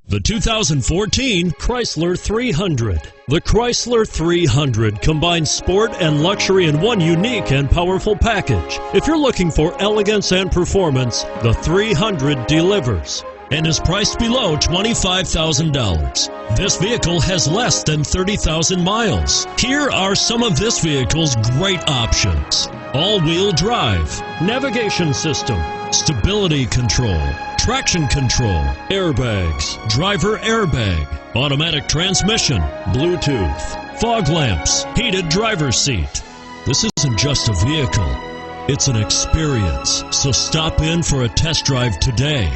The 2014 Chrysler 300. The Chrysler 300 combines sport and luxury in one unique and powerful package. If you're looking for elegance and performance, the 300 delivers and is priced below $25,000. This vehicle has less than 30,000 miles. Here are some of this vehicle's great options: all-wheel drive, navigation system, stability control, traction control, airbags, driver airbag, automatic transmission, Bluetooth, fog lamps, heated driver's seat. This isn't just a vehicle, it's an experience. So stop in for a test drive today.